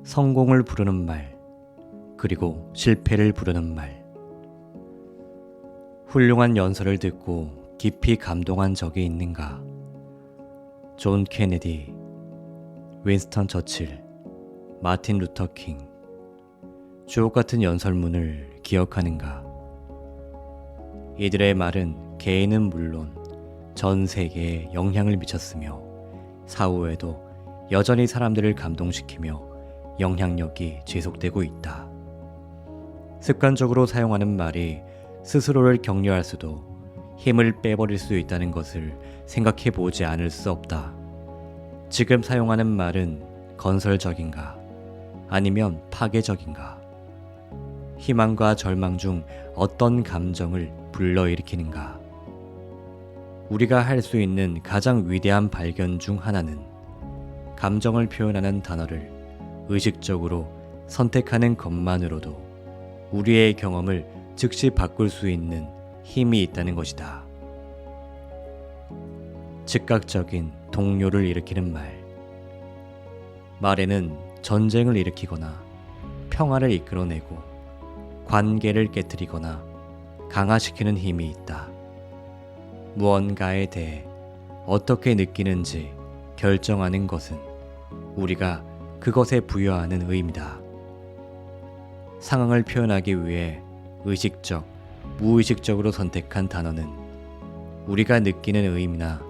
성공을 부르는 말, 그리고 실패를 부르는 말. 훌륭한 연설을 듣고 깊이 감동한 적이 있는가? 존 케네디, 윈스턴 처칠, 마틴 루터 킹. 주옥 같은 연설문을 기억하는가? 이들의 말은 개인은 물론 전 세계에 영향을 미쳤으며 사후에도 여전히 사람들을 감동시키며 영향력이 지속되고 있다. 습관적으로 사용하는 말이 스스로를 격려할 수도 힘을 빼버릴 수 있다는 것을 생각해 보지 않을 수 없다. 지금 사용하는 말은 건설적인가? 아니면 파괴적인가? 희망과 절망 중 어떤 감정을 불러일으키는가? 우리가 할 수 있는 가장 위대한 발견 중 하나는 감정을 표현하는 단어를 의식적으로 선택하는 것만으로도 우리의 경험을 즉시 바꿀 수 있는 힘이 있다는 것이다. 즉각적인 동요를 일으키는 말. 말에는 전쟁을 일으키거나 평화를 이끌어내고 관계를 깨뜨리거나 강화시키는 힘이 있다. 무언가에 대해 어떻게 느끼는지 결정하는 것은 우리가 그것에 부여하는 의미다. 상황을 표현하기 위해 의식적, 무의식적으로 선택한 단어는 우리가 느끼는 의미나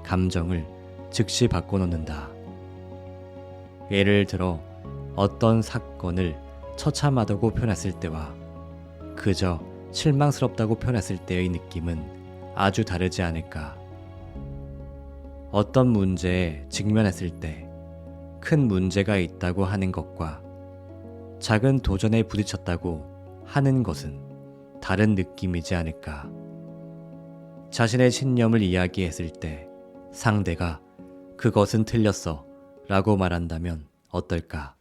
감정을 즉시 바꿔놓는다. 예를 들어 어떤 사건을 처참하다고 표현했을 때와 그저 실망스럽다고 표현했을 때의 느낌은 아주 다르지 않을까. 어떤 문제에 직면했을 때 큰 문제가 있다고 하는 것과 작은 도전에 부딪혔다고 하는 것은 다른 느낌이지 않을까. 자신의 신념을 이야기했을 때 상대가 그것은 틀렸어 라고 말한다면 어떨까?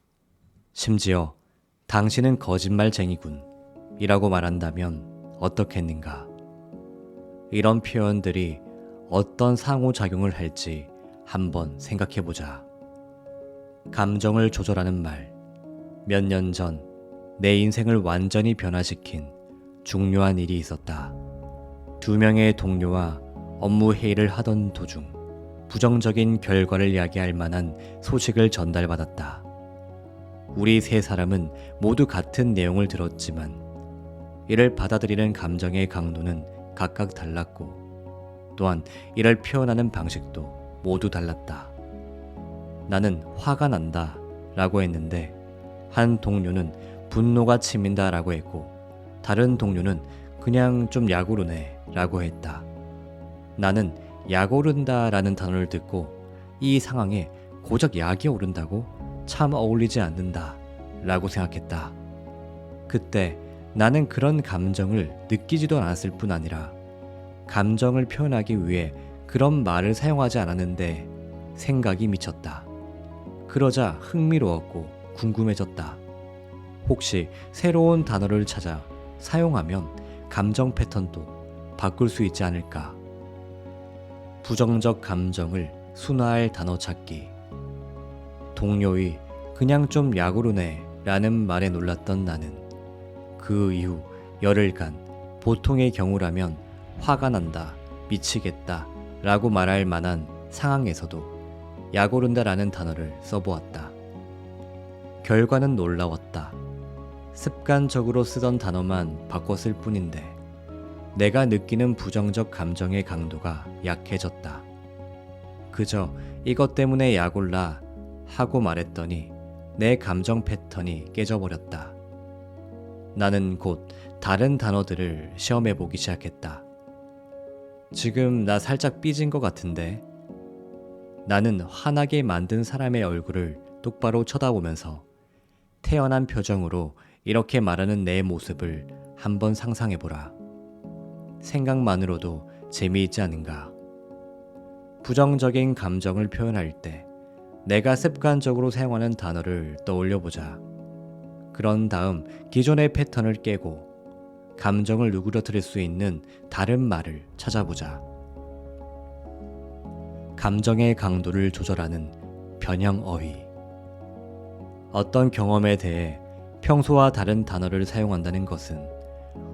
심지어 당신은 거짓말쟁이군 이라고 말한다면 어떻겠는가? 이런 표현들이 어떤 상호작용을 할지 한번 생각해보자. 감정을 조절하는 말. 몇 년 전 내 인생을 완전히 변화시킨 중요한 일이 있었다. 2명의 동료와 업무 회의를 하던 도중 부정적인 결과를 야기할 만한 소식을 전달받았다. 우리 3사람은 모두 같은 내용을 들었지만 이를 받아들이는 감정의 강도는 각각 달랐고 또한 이를 표현하는 방식도 모두 달랐다. 나는 화가 난다 라고 했는데 한 동료는 분노가 치민다 라고 했고 다른 동료는 그냥 좀 약 오르네 라고 했다. 나는 약 오른다 라는 단어를 듣고 이 상황에 고작 약이 오른다고? 참 어울리지 않는다 라고 생각했다. 그때 나는 그런 감정을 느끼지도 않았을 뿐 아니라 감정을 표현하기 위해 그런 말을 사용하지 않았는데 생각이 미쳤다. 그러자 흥미로웠고 궁금해졌다. 혹시 새로운 단어를 찾아 사용하면 감정 패턴도 바꿀 수 있지 않을까? 부정적 감정을 순화할 단어 찾기. 동료의 그냥 좀 약오르네 라는 말에 놀랐던 나는 그 이후 열흘간 보통의 경우라면 화가 난다, 미치겠다 라고 말할 만한 상황에서도 약오른다 라는 단어를 써보았다. 결과는 놀라웠다. 습관적으로 쓰던 단어만 바꿨을 뿐인데 내가 느끼는 부정적 감정의 강도가 약해졌다. 그저 이것 때문에 약올라 하고 말했더니 내 감정 패턴이 깨져버렸다. 나는 곧 다른 단어들을 시험해보기 시작했다. 지금 나 살짝 삐진 것 같은데? 나는 화나게 만든 사람의 얼굴을 똑바로 쳐다보면서 태연한 표정으로 이렇게 말하는 내 모습을 한번 상상해보라. 생각만으로도 재미있지 않은가? 부정적인 감정을 표현할 때 내가 습관적으로 사용하는 단어를 떠올려보자. 그런 다음 기존의 패턴을 깨고 감정을 누그러뜨릴 수 있는 다른 말을 찾아보자. 감정의 강도를 조절하는 변형 어휘. 어떤 경험에 대해 평소와 다른 단어를 사용한다는 것은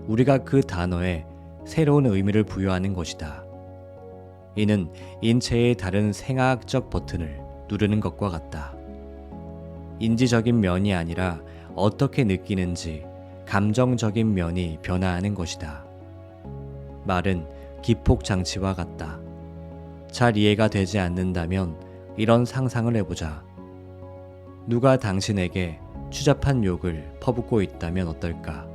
우리가 그 단어에 새로운 의미를 부여하는 것이다. 이는 인체의 다른 생화학적 버튼을 누르는 것과 같다. 인지적인 면이 아니라 어떻게 느끼는지 감정적인 면이 변화하는 것이다. 말은 기폭 장치와 같다. 잘 이해가 되지 않는다면 이런 상상을 해보자. 누가 당신에게 추잡한 욕을 퍼붓고 있다면 어떨까?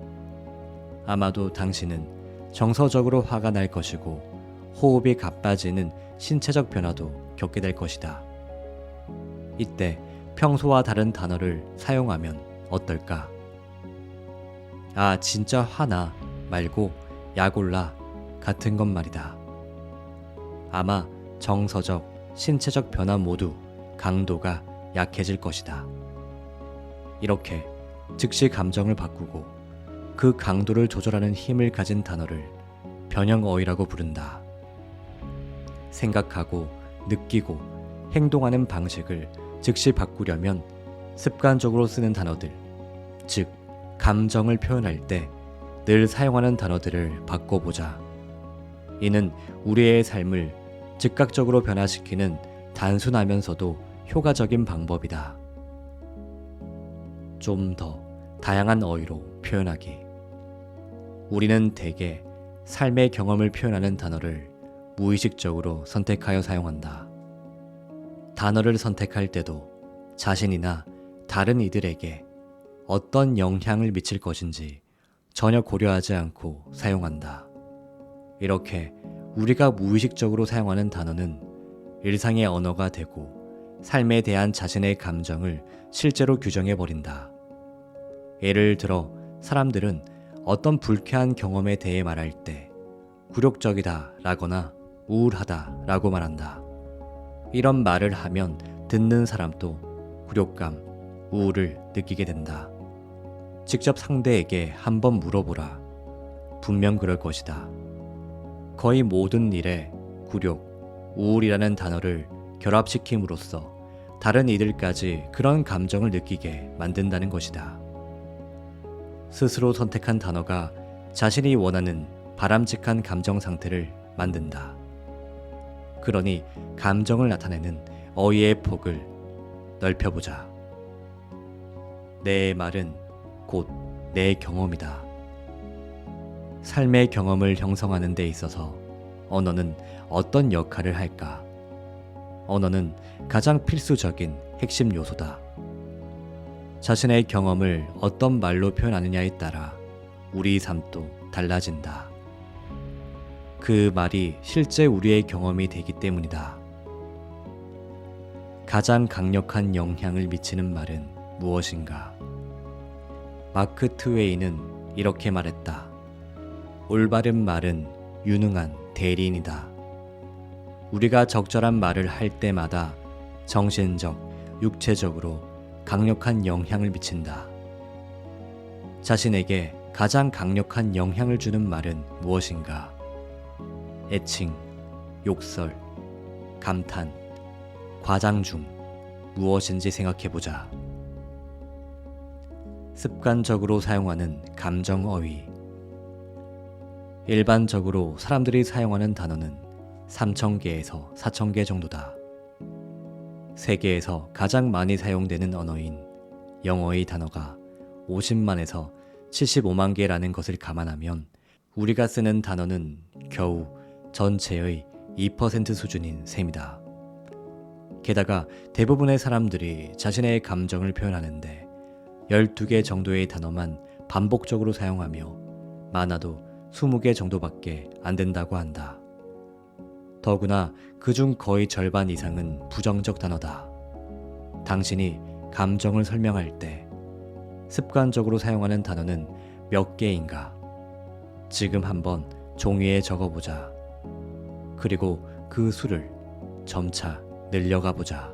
아마도 당신은 정서적으로 화가 날 것이고 호흡이 가빠지는 신체적 변화도 겪게 될 것이다. 이때 평소와 다른 단어를 사용하면 어떨까? 아, 진짜 화나 말고 약올라 같은 것 말이다. 아마 정서적, 신체적 변화 모두 강도가 약해질 것이다. 이렇게 즉시 감정을 바꾸고 그 강도를 조절하는 힘을 가진 단어를 변형어휘라고 부른다. 생각하고 느끼고 행동하는 방식을 즉시 바꾸려면 습관적으로 쓰는 단어들, 즉 감정을 표현할 때 늘 사용하는 단어들을 바꿔보자. 이는 우리의 삶을 즉각적으로 변화시키는 단순하면서도 효과적인 방법이다. 좀 더 다양한 어휘로 표현하기. 우리는 대개 삶의 경험을 표현하는 단어를 무의식적으로 선택하여 사용한다. 단어를 선택할 때도 자신이나 다른 이들에게 어떤 영향을 미칠 것인지 전혀 고려하지 않고 사용한다. 이렇게 우리가 무의식적으로 사용하는 단어는 일상의 언어가 되고 삶에 대한 자신의 감정을 실제로 규정해버린다. 예를 들어 사람들은 어떤 불쾌한 경험에 대해 말할 때 굴욕적이다 라거나 우울하다 라고 말한다. 이런 말을 하면 듣는 사람도 굴욕감, 우울을 느끼게 된다. 직접 상대에게 한번 물어보라. 분명 그럴 것이다. 거의 모든 일에 굴욕, 우울이라는 단어를 결합시킴으로써 다른 이들까지 그런 감정을 느끼게 만든다는 것이다. 스스로 선택한 단어가 자신이 원하는 바람직한 감정 상태를 만든다. 그러니 감정을 나타내는 어휘의 폭을 넓혀보자. 내 말은 곧 내 경험이다. 삶의 경험을 형성하는 데 있어서 언어는 어떤 역할을 할까? 언어는 가장 필수적인 핵심 요소다. 자신의 경험을 어떤 말로 표현하느냐에 따라 우리 삶도 달라진다. 그 말이 실제 우리의 경험이 되기 때문이다. 가장 강력한 영향을 미치는 말은 무엇인가? 마크 트웨이는 이렇게 말했다. 올바른 말은 유능한 대리인이다. 우리가 적절한 말을 할 때마다 정신적, 육체적으로 강력한 영향을 미친다. 자신에게 가장 강력한 영향을 주는 말은 무엇인가? 애칭, 욕설, 감탄, 과장 중 무엇인지 생각해보자. 습관적으로 사용하는 감정 어휘. 일반적으로 사람들이 사용하는 단어는 3,000개에서 4,000개 정도다. 세계에서 가장 많이 사용되는 언어인 영어의 단어가 50만에서 75만 개라는 것을 감안하면 우리가 쓰는 단어는 겨우 전체의 2% 수준인 셈이다. 게다가 대부분의 사람들이 자신의 감정을 표현하는데 12개 정도의 단어만 반복적으로 사용하며 많아도 20개 정도밖에 안 된다고 한다. 더구나 그중 거의 절반 이상은 부정적 단어다. 당신이 감정을 설명할 때 습관적으로 사용하는 단어는 몇 개인가? 지금 한번 종이에 적어보자. 그리고 그 수를 점차 늘려가 보자.